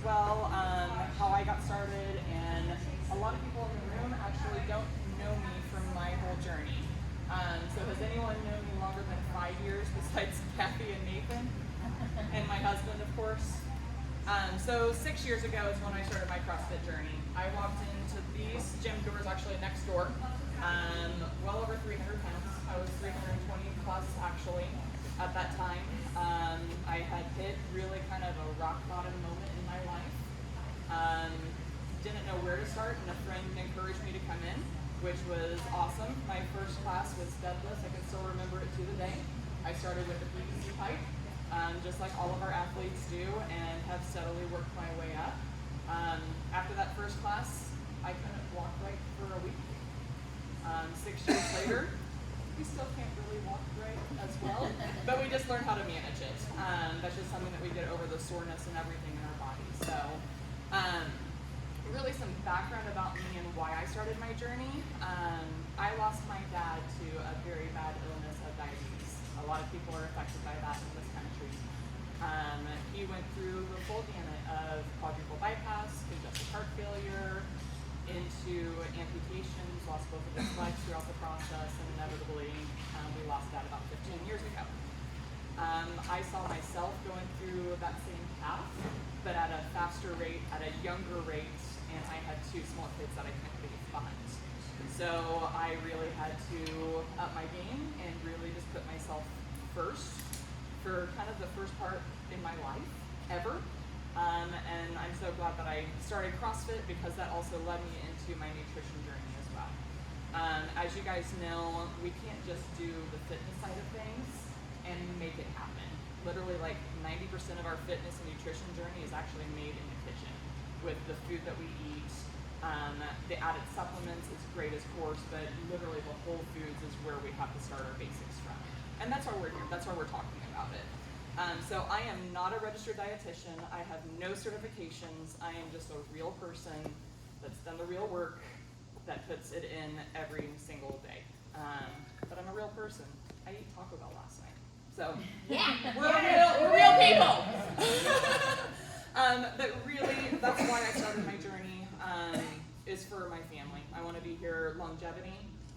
well, how I got started, and a lot of people in the room actually don't know me from my whole journey. So has anyone known me longer than 5 years besides Kathy and Nathan? And my husband, of course. So 6 years ago is when I started my CrossFit journey. I walked into these gym doors actually next door, well over 300 pounds. I was 320 plus actually at that time. I had hit really kind of a rock bottom moment in my life. Didn't know where to start, and a friend encouraged me to come in, which was awesome. My first class was deadlifts. I can still remember it to the day. I started with the PVC pipe, just like all of our athletes do, and have steadily worked my way up. After that first class, I couldn't walk right for a week. 6 years later, we still can't really walk right as well, but we just learned how to manage it. That's just something that we get over the soreness and everything in our bodies. So really some background about me and why I started my journey. I lost my dad to a very bad illness of diabetes. A lot of people are affected by that in this country. He went through the full gamut of quadruple bypass, congestive heart failure, into amputations, lost both of his legs throughout the process, and inevitably we lost that about 15 years ago. I saw myself going through that same path, but at a faster rate, at a younger rate, and I had 2 small kids that I couldn't leave behind. So I really had to up my game and really just put myself first for kind of the first part in my life ever. And I'm so glad that I started CrossFit because that also led me into my nutrition journey as well. As you guys know, we can't just do the fitness side of things and make it happen. Literally like 90% of our fitness and nutrition journey is actually made in the kitchen with the food that we eat. The added supplements is great, of course, but literally the whole foods is where we have to start our basics from. And that's why we're here, that's why we're talking about it. So I am not a registered dietitian. I have no certifications. I am just a real person that's done the real work, that puts it in every single day. But I'm a real person. I ate Taco Bell last night. So yeah, we're real people. But really, that's why I started my journey, is for my family. I want to be here longevity.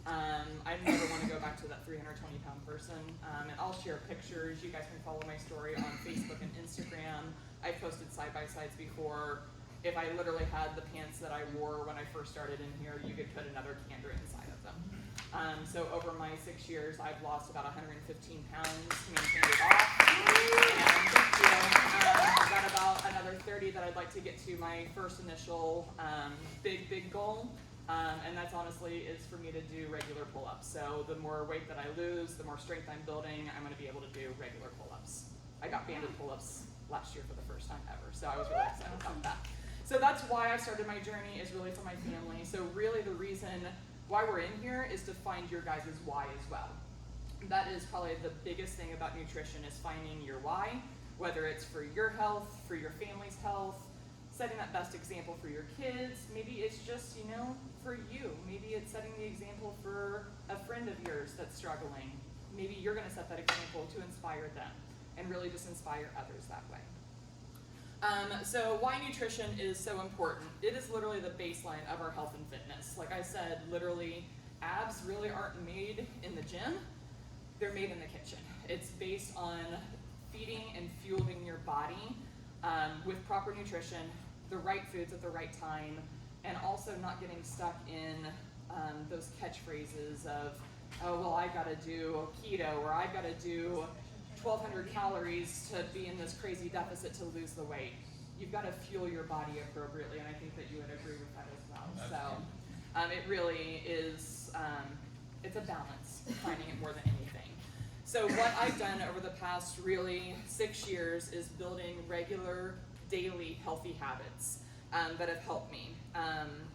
I never want to go back to that 320-pound person. And I'll share pictures. You guys can follow my story on Facebook and Instagram. I've posted side-by-sides before. If I literally had the pants that I wore when I first started in here, you could put another Candra inside of them. So over my 6 years, I've lost about 115 pounds, maintained it off. And I've got about another 30 that I'd like to get to my first initial big goal. And that's honestly is for me to do regular pull-ups. So the more weight that I lose, the more strength I'm building, I'm going to be able to do regular pull-ups. I got banded pull-ups last year for the first time ever, so I was really excited about that. So that's why I started my journey, is really for my family. So really the reason why we're in here is to find your guys' why as well. That is probably the biggest thing about nutrition, is finding your why, whether it's for your health, for your family's health, setting that best example for your kids. Maybe it's just, for you. Maybe it's setting the example for a friend of yours that's struggling. Maybe you're going to set that example to inspire them and really just inspire others that way. So why nutrition is so important. It is literally the baseline of our health and fitness. Like I said, literally, abs really aren't made in the gym. They're made in the kitchen. It's based on feeding and fueling your body with proper nutrition, the right foods at the right time, and also not getting stuck in those catchphrases of, oh, well, I've got to do keto, or I've got to do 1,200 calories to be in this crazy deficit to lose the weight. You've got to fuel your body appropriately, and I think that you would agree with that as well. So it really is, it's a balance, finding it more than anything. So what I've done over the past really 6 years is building regular, daily, healthy habits that have helped me.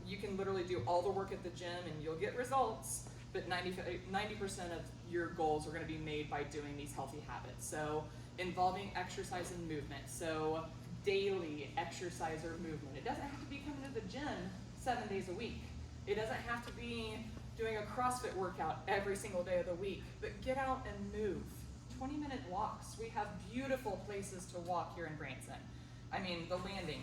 You can literally do all the work at the gym and you'll get results, but 90% of your goals are going to be made by doing these healthy habits. So involving exercise and movement. So daily exercise or movement. It doesn't have to be coming to the gym 7 days a week. It doesn't have to be doing a CrossFit workout every single day of the week, but get out and move. 20-minute walks. We have beautiful places to walk here in Branson. I mean, the Landing,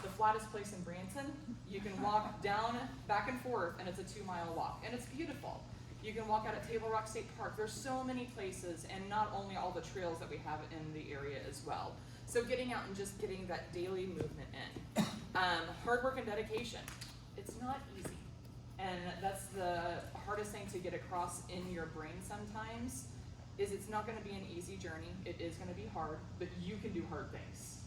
the flattest place in Branson. You can walk down, back and forth, and it's a 2-mile walk, and it's beautiful. You can walk out at Table Rock State Park. There's so many places, and not only all the trails that we have in the area as well. So getting out and just getting that daily movement in. Hard work and dedication. It's not easy. And that's the hardest thing to get across in your brain sometimes, is it's not gonna be an easy journey. It is gonna be hard, but you can do hard things.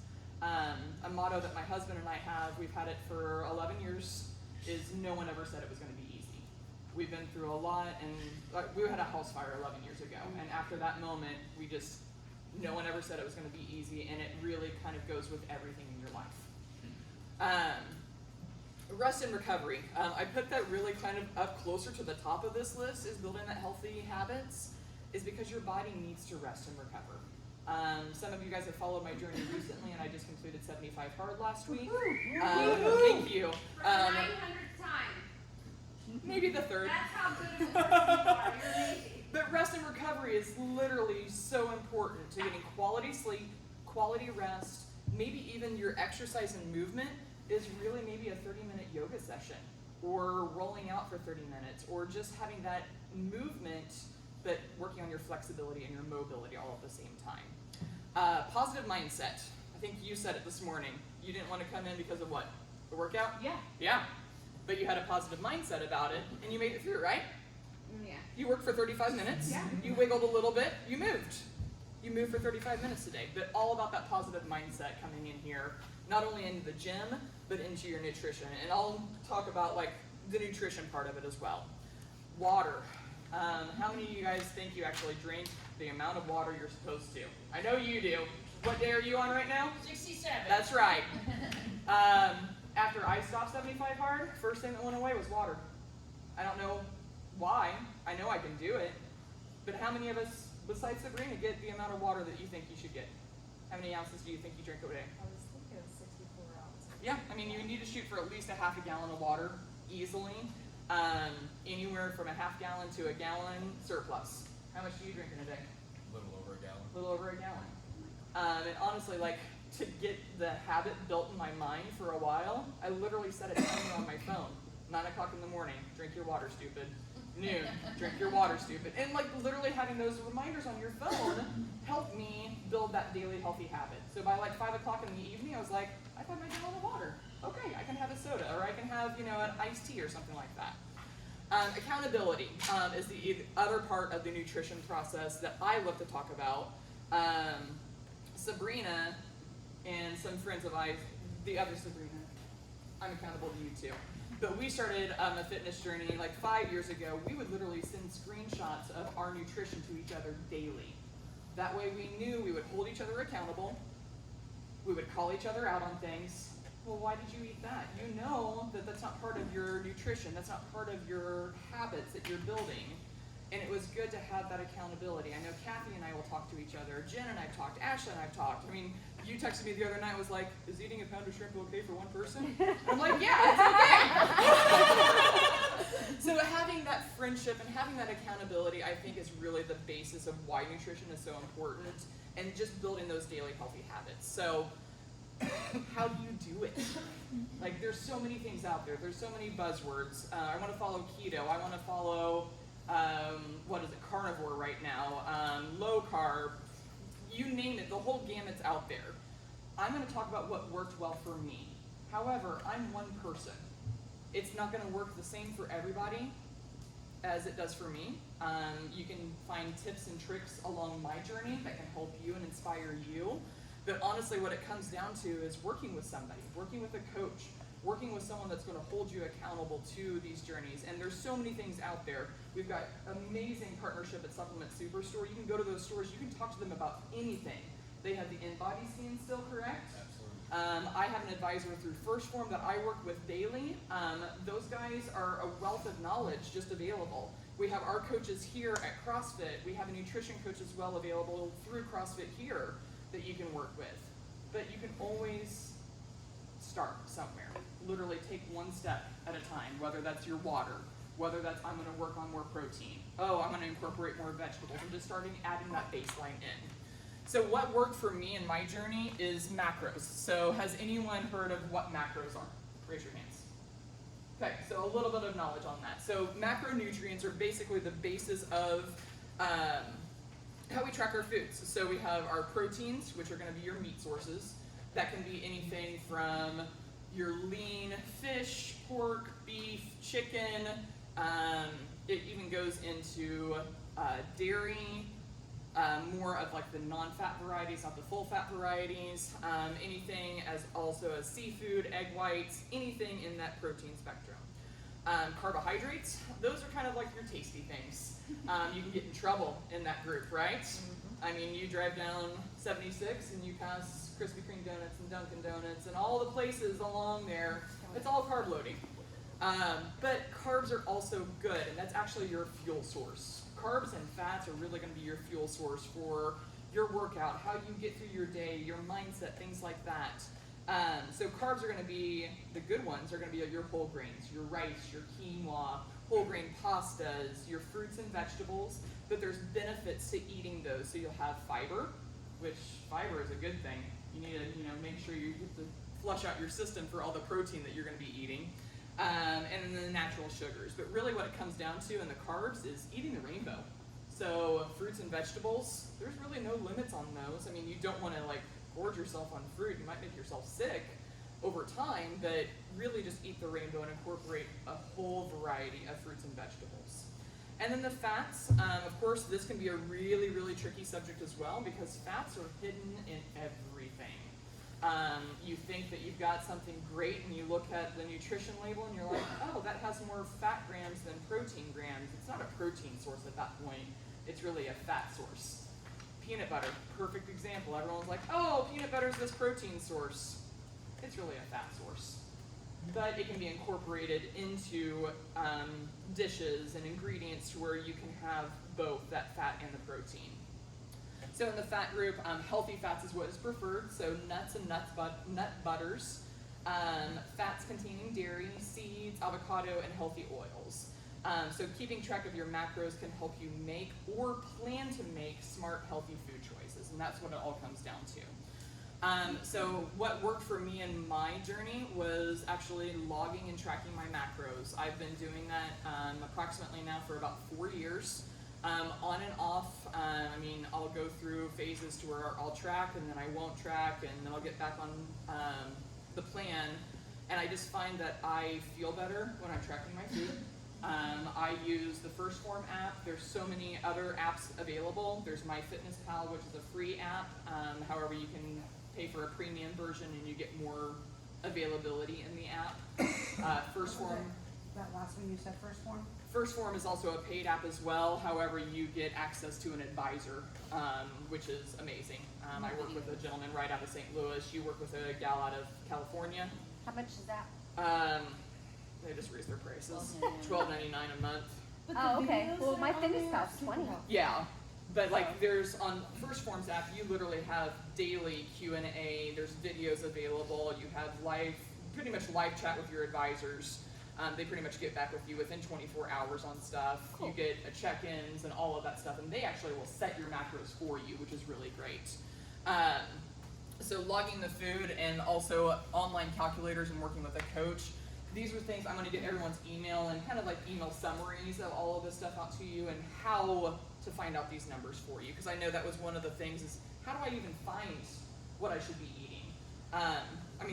A motto that my husband and I have, we've had it for 11 years, is no one ever said it was gonna be easy. We've been through a lot, and we had a house fire 11 years ago, and after that moment, no one ever said it was gonna be easy, and it really kind of goes with everything in your life. Rest and recovery. I put that really kind of up closer to the top of this list, is building that healthy habits, is because your body needs to rest and recover. Some of you guys have followed my journey recently, and I just completed 75 hard last week. Thank you. For the 900th time. Maybe the third. That's how good of a person you are. You're amazing. But rest and recovery is literally so important to getting quality sleep, quality rest, maybe even your exercise and movement is really maybe a 30-minute yoga session, or rolling out for 30 minutes, or just having that movement, but working on your flexibility and your mobility all at the same time. Positive mindset. I think you said it this morning. You didn't want to come in because of what? The workout? Yeah. Yeah. But you had a positive mindset about it, and you made it through, right? Yeah. You worked for 35 minutes. Yeah. You wiggled a little bit. You moved. You moved for 35 minutes today. But all about that positive mindset coming in here, not only into the gym, but into your nutrition. And I'll talk about like the nutrition part of it as well. Water. How many of you guys think you actually drink the amount of water you're supposed to? I know you do. What day are you on right now? 67. That's right. After I stopped 75 hard, first thing that went away was water. I don't know why. I know I can do it. But how many of us, besides Sabrina, get the amount of water that you think you should get? How many ounces do you think you drink a day? I was thinking 64 ounces. Yeah, I mean, you need to shoot for at least a half a gallon of water easily. Anywhere from a half gallon to a gallon surplus. How much do you drink in a day? A little over a gallon. A little over a gallon. And honestly, like, to get the habit built in my mind for a while, I literally set a timer on my phone. 9 o'clock in the morning, drink your water, stupid. Noon, drink your water, stupid. And like literally having those reminders on your phone helped me build that daily healthy habit. So by like 5 o'clock in the evening, I was like, I've had my gallon of water. Okay, I can have a soda, or I can have, an iced tea or something like that. Accountability is the other part of the nutrition process that I love to talk about. Sabrina and some friends of mine, the other Sabrina, I'm accountable to you too. But we started a fitness journey like 5 years ago. We would literally send screenshots of our nutrition to each other daily. That way we knew we would hold each other accountable. We would call each other out on things. Well, why did you eat that? You know that that's not part of your nutrition. That's not part of your habits that you're building. And it was good to have that accountability. I know Kathy and I will talk to each other. Jen and I've talked. Ashley and I've talked. I mean, you texted me the other night, was like, is eating a pound of shrimp okay for one person? I'm like, yeah, it's okay. So having that friendship and having that accountability, I think, is really the basis of why nutrition is so important, and just building those daily healthy habits. So how do you do it? Like, there's so many things out there. There's so many buzzwords. I want to follow keto. I want to follow, carnivore right now, low carb, you name it, the whole gamut's out there. I'm going to talk about what worked well for me. However, I'm one person. It's not going to work the same for everybody as it does for me. You can find tips and tricks along my journey that can help you and inspire you. But honestly, what it comes down to is working with somebody, working with a coach, working with someone that's going to hold you accountable to these journeys. And there's so many things out there. We've got amazing partnership at Supplement Superstore. You can go to those stores. You can talk to them about anything. They have the InBody scan still, correct? Absolutely. I have an advisor through First Form that I work with daily. Those guys are a wealth of knowledge just available. We have our coaches here at CrossFit. We have a nutrition coach as well available through CrossFit here that you can work with. But you can always start somewhere. Literally take one step at a time, whether that's your water, whether that's I'm going to work on more protein. Oh, I'm going to incorporate more vegetables. I'm just starting adding that baseline in. So what worked for me in my journey is macros. So has anyone heard of what macros are? Raise your hands. Okay, so a little bit of knowledge on that. So macronutrients are basically the basis of how we track our foods. So we have our proteins, which are going to be your meat sources. That can be anything from your lean fish, pork, beef, chicken. It even goes into dairy, more of like the non-fat varieties, not the full-fat varieties. Anything as also as seafood, egg whites, anything in that protein spectrum. Carbohydrates, those are kind of like your tasty things. You can get in trouble in that group, right? I mean, you drive down 76 and you pass Krispy Kreme donuts and Dunkin' Donuts and all the places along there. It's all carb loading. But carbs are also good, and that's actually your fuel source. Carbs and fats are really going to be your fuel source for your workout, how you get through your day, your mindset, things like that. So carbs are going to be, the good ones are going to be your whole grains, your rice, your quinoa, whole grain pastas, your fruits and vegetables, but there's benefits to eating those. So you'll have fiber, which fiber is a good thing. You need to make sure you get to flush out your system for all the protein that you're going to be eating. And then the natural sugars. But really what it comes down to in the carbs is eating the rainbow. So fruits and vegetables, there's really no limits on those. I mean, you don't want to gorge yourself on fruit. You might make yourself sick over time, but really just eat the rainbow and incorporate a whole variety of fruits and vegetables. And then the fats, of course, this can be a really, really tricky subject as well because fats are hidden in everything. You think that you've got something great and you look at the nutrition label and you're like, oh, that has more fat grams than protein grams. It's not a protein source at that point. It's really a fat source. Peanut butter, perfect example. Everyone's like, oh, peanut butter is this protein source. It's really a fat source. But it can be incorporated into dishes and ingredients to where you can have both that fat and the protein. So in the fat group, healthy fats is what is preferred. So nuts and nut butters, fats containing dairy, seeds, avocado, and healthy oils. So keeping track of your macros can help you make or plan to make smart, healthy food choices, and that's what it all comes down to. So what worked for me in my journey was actually logging and tracking my macros. I've been doing that approximately now for about 4 years. On and off, I'll go through phases to where I'll track and then I won't track and then I'll get back on the plan. And I just find that I feel better when I'm tracking my food. I use the First Form app. There's so many other apps available. There's MyFitnessPal, which is a free app. However, you can pay for a premium version and you get more availability in the app. First Form. That last one you said, First Form? First Form is also a paid app as well. However, you get access to an advisor, which is amazing. I work with a gentleman right out of St. Louis. You work with a gal out of California. How much is that? They just raised their prices. $12.99 a month. Oh, okay. Well, my fitness costs 20. Yeah, but there's on First Form's app, you literally have daily Q&A. There's videos available. You have pretty much live chat with your advisors. They pretty much get back with you within 24 hours on stuff. Cool. You get check-ins and all of that stuff, and they actually will set your macros for you, which is really great. So logging the food and also online calculators and working with a coach. These are things I'm going to get everyone's email and kind of email summaries of all of this stuff out to you and how to find out these numbers for you. Because I know that was one of the things is how do I even find what I should be eating?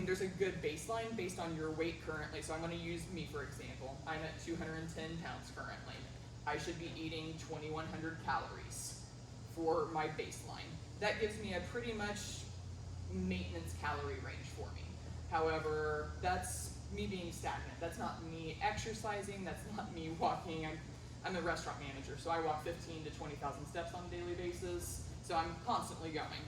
There's a good baseline based on your weight currently. So I'm going to use me for example. I'm at 210 pounds currently. I should be eating 2,100 calories for my baseline. That gives me a pretty much maintenance calorie range for me. However, that's me being stagnant. That's not me exercising. That's not me walking. I'm a restaurant manager, so I walk 15 to 20,000 steps on a daily basis. So I'm constantly going.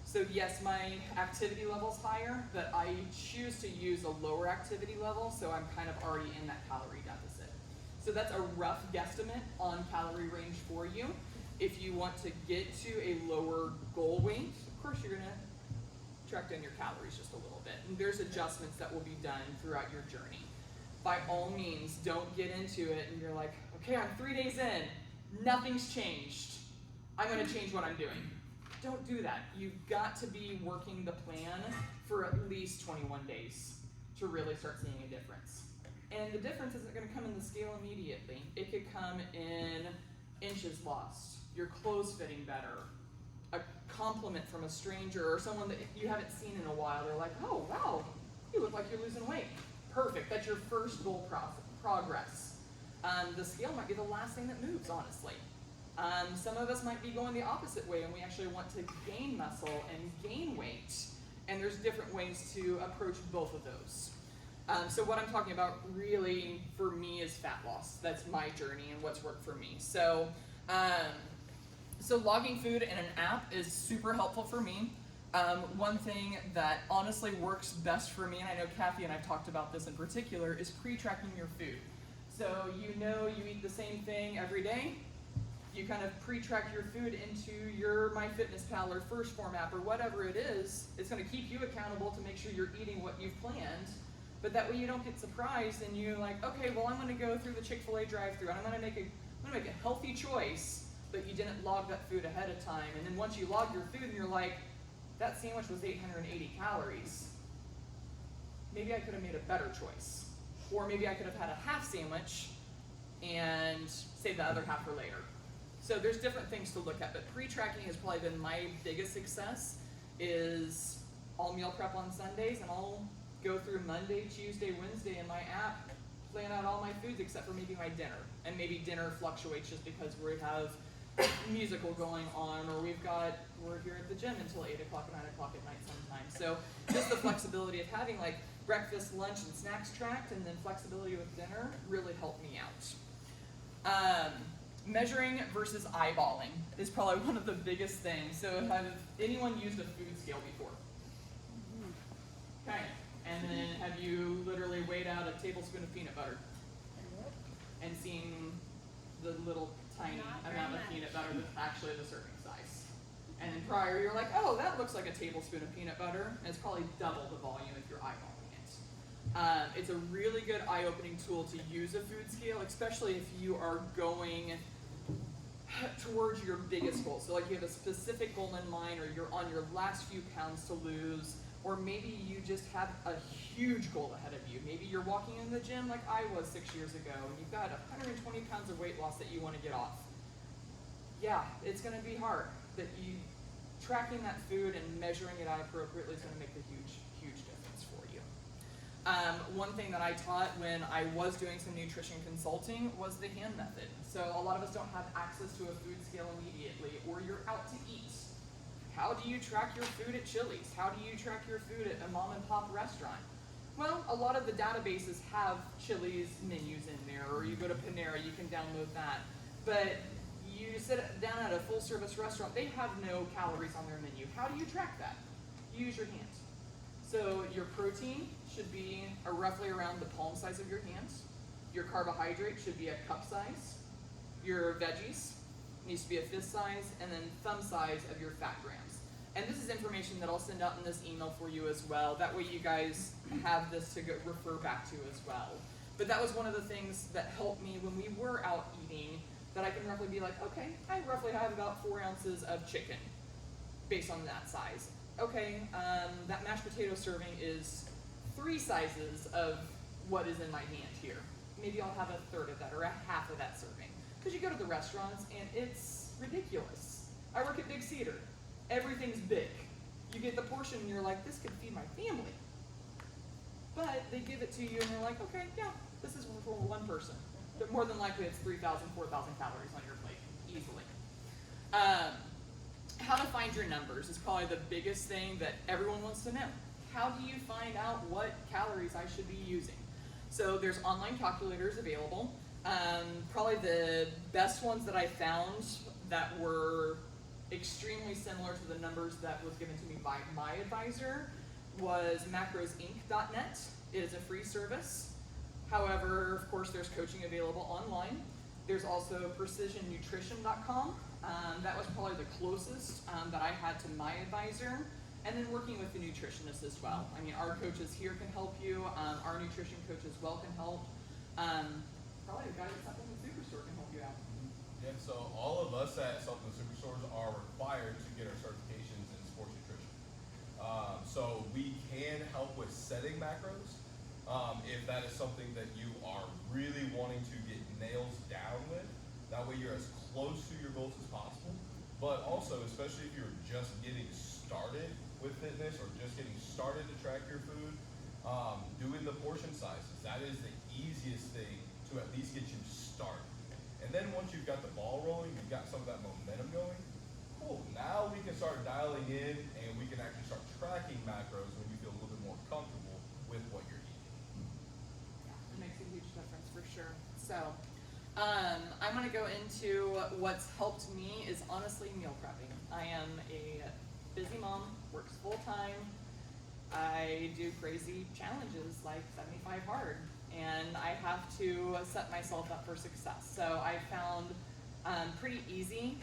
So yes, my activity level's higher, but I choose to use a lower activity level, so I'm kind of already in that calorie deficit. So that's a rough guesstimate on calorie range for you. If you want to get to a lower goal weight, of course you're gonna track down your calories just a little bit. And there's adjustments that will be done throughout your journey. By all means, don't get into it and you're like, okay, I'm 3 days in, nothing's changed. I'm gonna change what I'm doing. don't do that. You've got to be working the plan for at least 21 days to really start seeing a difference. And the difference isn't going to come in the scale immediately. It could come in inches lost, your clothes fitting better, a compliment from a stranger or someone that you haven't seen in a while. They're like, oh, wow, you look like you're losing weight. Perfect. That's your first goal progress. The scale might be the last thing that moves, honestly. Some of us might be going the opposite way and we actually want to gain muscle and gain weight. And there's different ways to approach both of those. So what I'm talking about really for me is fat loss. That's my journey and what's worked for me. So logging food in an app is super helpful for me. One thing that honestly works best for me, and I know Kathy and I've talked about this in particular, is pre-tracking your food. So you know you eat the same thing every day. You kind of pre-track your food into your MyFitnessPal or First Form app or whatever it is. It's going to keep you accountable to make sure you're eating what you've planned. But that way you don't get surprised and you're like, okay, well I'm going to go through the Chick-fil-A drive-thru and I'm going to make a healthy choice, but you didn't log that food ahead of time. And then once you log your food and you're like, that sandwich was 880 calories. Maybe I could have made a better choice. Or maybe I could have had a half sandwich and saved the other half for later. So there's different things to look at, but pre-tracking has probably been my biggest success. Is I'll meal prep on Sundays and I'll go through Monday, Tuesday, Wednesday in my app, plan out all my foods except for maybe my dinner. And maybe dinner fluctuates just because we have musical going on, or we're here at the gym until 8 o'clock, 9 o'clock at night sometimes. So just the flexibility of having like breakfast, lunch, and snacks tracked, and then flexibility with dinner really helped me out. Measuring versus eyeballing is probably one of the biggest things. So have anyone used a food scale before? Okay. And then have you literally weighed out a tablespoon of peanut butter and seen the little tiny amount of peanut butter that's actually the serving size? And then prior, you're like, oh, that looks like a tablespoon of peanut butter, and it's probably double the volume if you're eyeballing it. It's a really good eye-opening tool to use a food scale, especially if you are going towards your biggest goal. So like you have a specific goal in mind, or you're on your last few pounds to lose, or maybe you just have a huge goal ahead of you. Maybe you're walking in the gym like I was 6 years ago, and you've got 120 pounds of weight loss that you want to get off. Yeah, it's going to be hard, but tracking that food and measuring it out appropriately is going to make a huge, huge difference for you. One thing that I taught when I was doing some nutrition consulting was the hand method. So a lot of us don't have access to a food scale immediately, or you're out to eat. How do you track your food at Chili's? How do you track your food at a mom and pop restaurant? Well, a lot of the databases have Chili's menus in there, or you go to Panera, you can download that. But you sit down at a full service restaurant, they have no calories on their menu. How do you track that? Use your hand. So your protein should be roughly around the palm size of your hand. Your carbohydrate should be a cup size. Your veggies needs to be a fist size, and then thumb size of your fat grams. And this is information that I'll send out in this email for you as well. That way you guys have this to refer back to as well. But that was one of the things that helped me when we were out eating, that I can roughly be like, okay, I roughly have about 4 ounces of chicken based on that size. Okay, that mashed potato serving is 3 sizes of what is in my hand here. Maybe I'll have a third of that or a half of that serving. Because you go to the restaurants and it's ridiculous. I work at Big Cedar. Everything's big. You get the portion and you're like, this could feed my family. But they give it to you and you're like, okay, yeah, this is for one person. But more than likely it's 3,000, 4,000 calories on your plate, easily. How to find your numbers is probably the biggest thing that everyone wants to know. How do you find out what calories I should be using? So there's online calculators available. Probably the best ones that I found that were extremely similar to the numbers that was given to me by my advisor was macrosinc.net. It is a free service. However, of course, there's coaching available online. There's also precisionnutrition.com. That was probably the closest that I had to my advisor. And then working with the nutritionist as well. I mean, our coaches here can help you. Our nutrition coach as well can help. Probably a guy that's up in the superstore can help you out. Yeah, so all of us at supplement superstores are required to get our certifications in sports nutrition. So we can help with setting macros if that is something that you are really wanting to get nails down with. That way you're as close to your goals as possible. But also, especially if you're just getting started with fitness or just getting started to track your food, doing the portion sizes, that is the easiest thing to at least get you started. And then once you've got the ball rolling, you've got some of that momentum going, cool, now we can start dialing in and we can actually start tracking macros when you feel a little bit more comfortable with what you're eating. Yeah, it makes a huge difference for sure. So, I'm gonna go into what's helped me is honestly meal prepping. I am a busy mom, works full time. I do crazy challenges like 75 hard, and I have to set myself up for success. So I found pretty easy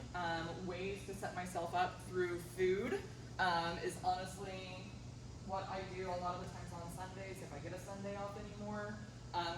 ways to set myself up through food is honestly what I do a lot of the times on Sundays, if I get a Sunday off anymore,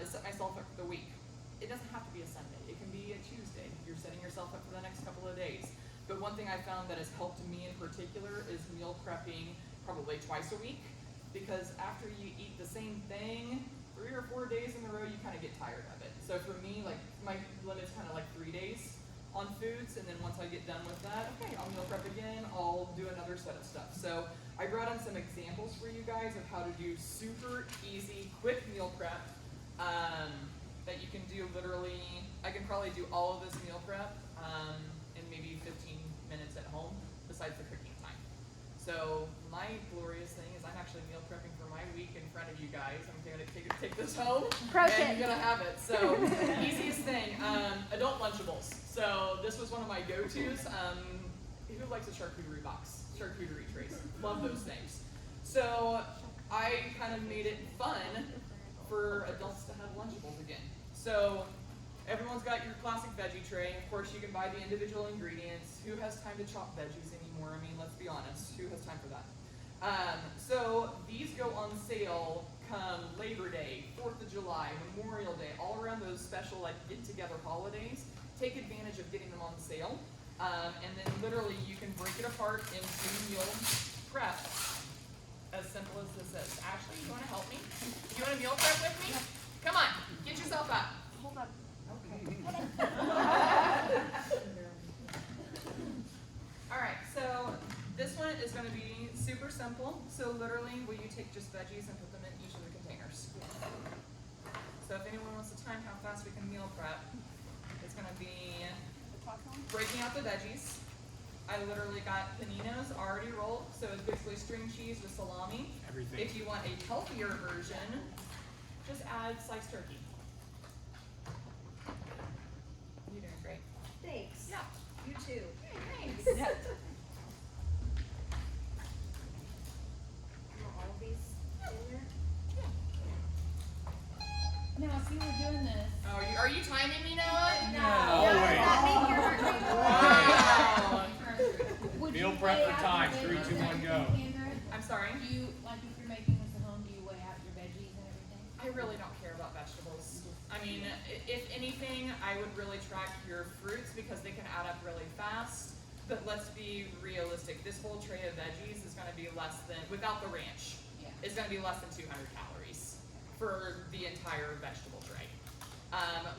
is set myself up for the week. It doesn't have to be a Sunday, it can be a Tuesday. You're setting yourself up for the next couple of days. But one thing I found that has helped me in particular is meal prepping probably twice a week, because after you eat the same thing 3 or 4 days in a row, you kind of get tired of it. So for me, like my limit's kind of like 3 days on foods, and then once I get done with that, okay, I'll meal prep again, I'll do another set of stuff. So I brought in some examples for you guys of how to do super easy, quick meal prep that you can do literally. I can probably do all of this meal prep in maybe 15 minutes at home, besides the cooking time. So my glorious thing is I'm actually meal prepping for my week in front of you guys. I'm gonna take this home and you're gonna have it. So easiest thing, adult Lunchables. So this was one of my go-tos. Who likes a charcuterie box? Charcuterie trays. Love those things. So I kind of made it fun for adults to have Lunchables again. So everyone's got your classic veggie tray. Of course, you can buy the individual ingredients. Who has time to chop veggies anymore? I mean, let's be honest. Who has time for that? So these go on sale come Labor Day, 4th of July, Memorial Day, all around those special like get-together holidays. Take advantage of getting them on sale. And then literally you can break it apart into meal prep. As simple as this is. Ashley, you want to help me? You want to meal prep with me? Come on, get yourself up. Hold up. Okay. Alright, so this one is going to be super simple. So literally, will you take just veggies and put them in each of the containers? So if anyone wants to time how fast we can meal prep, it's going to be breaking out the veggies. I literally got paninos already rolled, so it's basically string cheese with salami. Everything. If you want a healthier version, just add sliced turkey. You're doing great. Thanks. Yeah. You too. Thanks. You want all of these in there? Now, if you were doing this, Oh, are you timing me, Noah? No. No, wait. not make your heart rate go up. Wow. would Meal you prep weigh for out time. your 3, veggies 2, 1, and go. everything, Candra? I'm sorry? Do you, like if you're making this at home, do you weigh out your veggies and everything? I really don't care about vegetables. I mean, if anything, I would really track your fruits because they can add up really fast. But let's be realistic. This whole tray of veggies is going to be less than, without the ranch, Yeah. it's going to be less than 200 calories for the entire vegetable tray.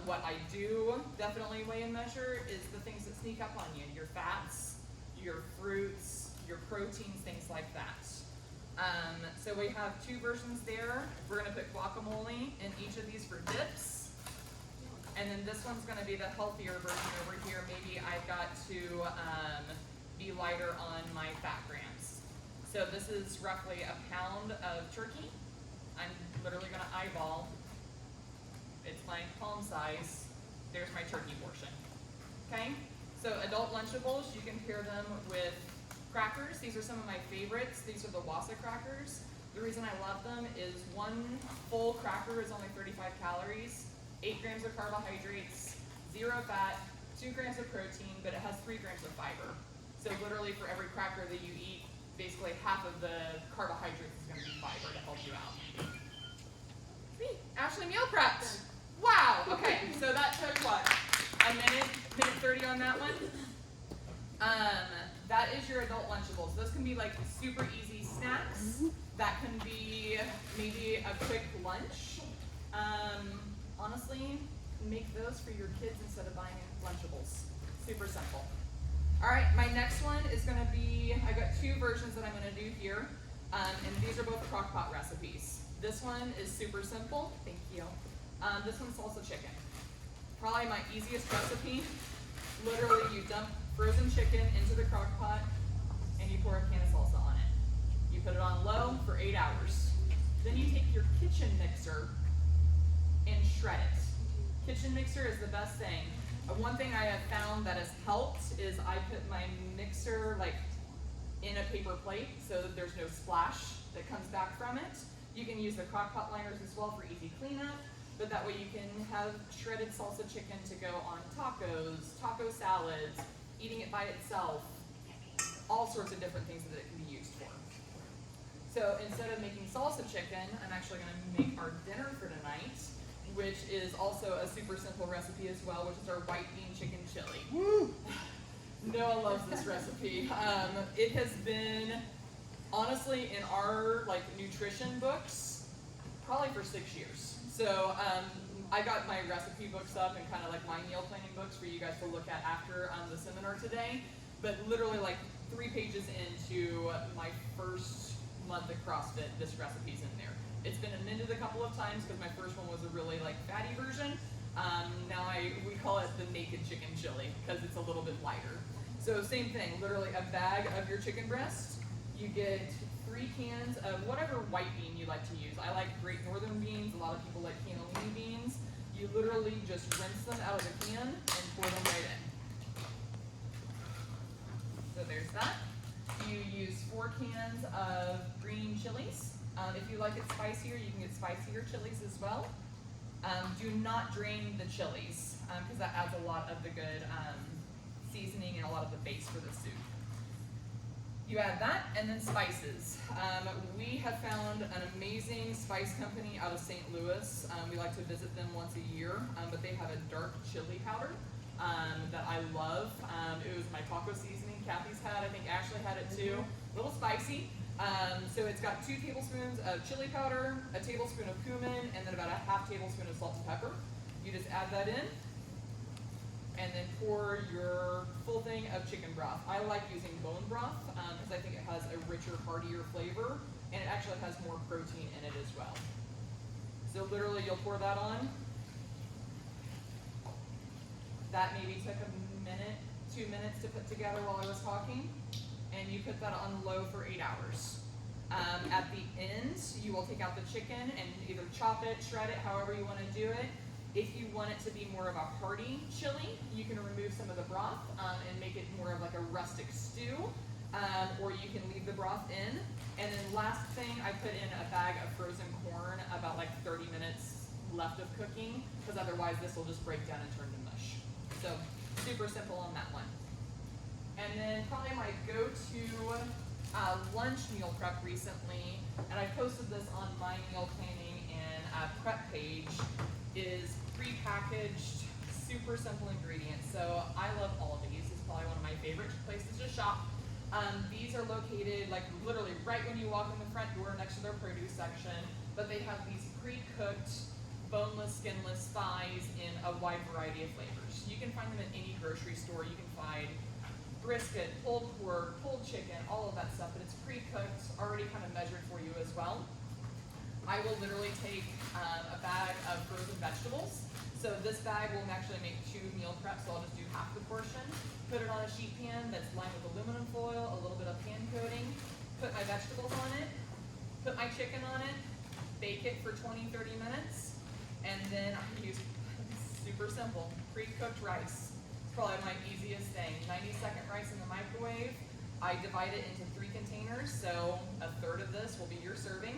What I do definitely weigh and measure is the things that sneak up on you. Your fats, your fruits, your proteins, things like that. So we have 2 versions there. We're going to put guacamole in each of these for dips. And then this one's going to be the healthier version over here. Maybe I've got to be lighter on my fat grams. So this is roughly a pound of turkey. I'm literally going to eyeball. It's my palm size. There's my turkey portion. Okay? So adult Lunchables, you can pair them with crackers. These are some of my favorites. These are the Wasa crackers. The reason I love them is 1 full cracker is only 35 calories, 8 grams of carbohydrates, 0 fat, 2 grams of protein, but it has 3 grams of fiber. So literally for every cracker that you eat, basically half of the carbohydrates is going to be fiber to help you out. Ashley meal prepped. Wow. Okay. So that took what? A minute 30 everybody on that one? That is your adult Lunchables. Those can be like super easy snacks. That can be maybe a quick lunch. Honestly, make those for your kids instead of buying Lunchables. Super simple. All right, my next one is gonna be, I got two versions that I'm gonna do here. And these are both crock pot recipes. This one is super simple, thank you. This one's salsa chicken. Probably my easiest recipe. Literally, you dump frozen chicken into the crock pot and you pour a can of salsa on it. You put it on low for 8 hours. Then you take your kitchen mixer and shred it. Kitchen mixer is the best thing. One thing I have found that has helped is I put my mixer like in a paper plate so that there's no splash that comes back from it. You can use the crock pot liners as well for easy cleanup, but that way you can have shredded salsa chicken to go on tacos, taco salads, eating it by itself, all sorts of different things that it can be used for. So instead of making salsa chicken, I'm actually gonna make our dinner for tonight, which is also a super simple recipe as well, which is our white bean chicken chili. Woo! Noah loves this recipe. It has been, honestly, in our like nutrition books, probably for 6 years. So I got my recipe books up and kind of like my meal planning books for you guys to look at after the seminar today. But literally like 3 pages into my first month at CrossFit, this recipe's in there. It's been amended a couple of times because my first one was a really like fatty version. Now we call it the naked chicken chili because it's a little bit lighter. So same thing, literally a bag of your chicken breast. You get 3 cans of whatever white bean you like to use. I like Great Northern beans. A lot of people like cannellini beans. You literally just rinse them out of the can and pour them right in. So there's that. You use 4 cans of green chilies. If you like it spicier, you can get spicier chilies as well. Do not drain the chilies because that adds a lot of the good seasoning and a lot of the base for the soup. You add that and then spices. We have found an amazing spice company out of St. Louis. We like to visit them once a year, but they have a dark chili powder that I love. It was my taco seasoning Kathy's had. I think Ashley had it too. A little spicy. So it's got 2 tablespoons of chili powder, a tablespoon of cumin, and then about a half tablespoon of salt and pepper. You just add that in, and then pour your full thing of chicken broth. I like using bone broth because I think it has a richer, heartier flavor, and it actually has more protein in it as well. So literally you'll pour that on. That maybe took a minute, 2 minutes to put together while I was talking. And you put that on low for 8 hours. At the end, you will take out the chicken and either chop it, shred it, however you want to do it. If you want it to be more of a hearty chili, you can remove some of the broth and make it more of like a rustic stew, or you can leave the broth in. And then last thing, I put in a bag of frozen corn, about like 30 minutes left of cooking, because otherwise this will just break down and turn to mush. So super simple on that one. And then probably my go-to lunch meal prep recently, and I posted this on my meal planning and prep page, is pre-packaged, super simple ingredients. So I love all of these. It's probably one of my favorite places to shop. These are located like literally right when you walk in the front door next to their produce section, but they have these pre-cooked boneless, skinless thighs in a wide variety of flavors. You can find them at any grocery store. You can find brisket, pulled pork, pulled chicken, all of that stuff, but it's pre-cooked, already kind of measured for you as well. I will literally take a bag of frozen vegetables. So this bag will actually make 2 meal preps, so I'll just do half the portion. Put it on a sheet pan that's lined with aluminum foil, a little bit of pan coating, put my vegetables on it, put my chicken on it, bake it for 20-30 minutes, and then I use super simple, pre-cooked rice. Probably my easiest thing. 90-second rice in the microwave. I divide it into 3 containers, so a third of this will be your serving.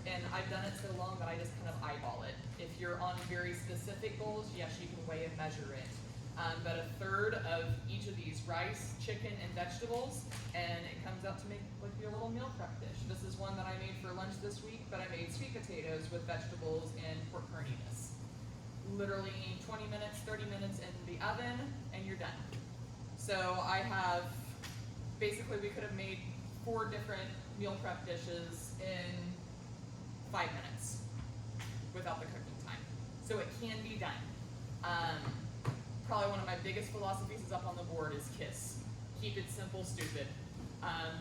And I've done it so long that I just kind of eyeball it. If you're on very specific goals, yes, you can weigh and measure it. But a third of each of these, rice, chicken, and vegetables, and it comes out to make like your little meal prep dish. This is one that I made for lunch this week, but I made sweet potatoes with vegetables and pork carnitas. literally 20 minutes, 30 minutes in the oven, and you're done. So I have, basically we could have made 4 different meal prep dishes in 5 minutes without the cooking time. So it can be done. Probably one of my biggest philosophies is up on the board is KISS. Keep it simple, stupid.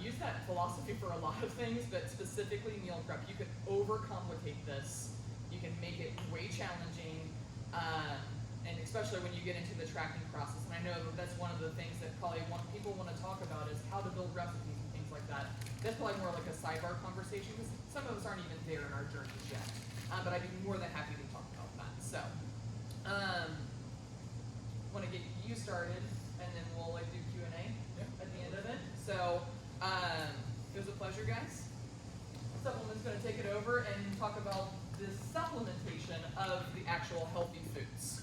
Use that philosophy for a lot of things, but specifically meal prep. You can overcomplicate this. You can make it way challenging, and especially when you get into the tracking process. And I know that's one of the things that probably people want to talk about is how to build recipes and things like that. That's probably more like a sidebar conversation because some of us aren't even there in our journeys yet. But I'd be more than happy to talk about that. So, want to get you started, and then we'll do Q&A at the end of it. So, it was a pleasure, guys. Supplement's going to take it over and talk about the supplementation of the actual healthy foods.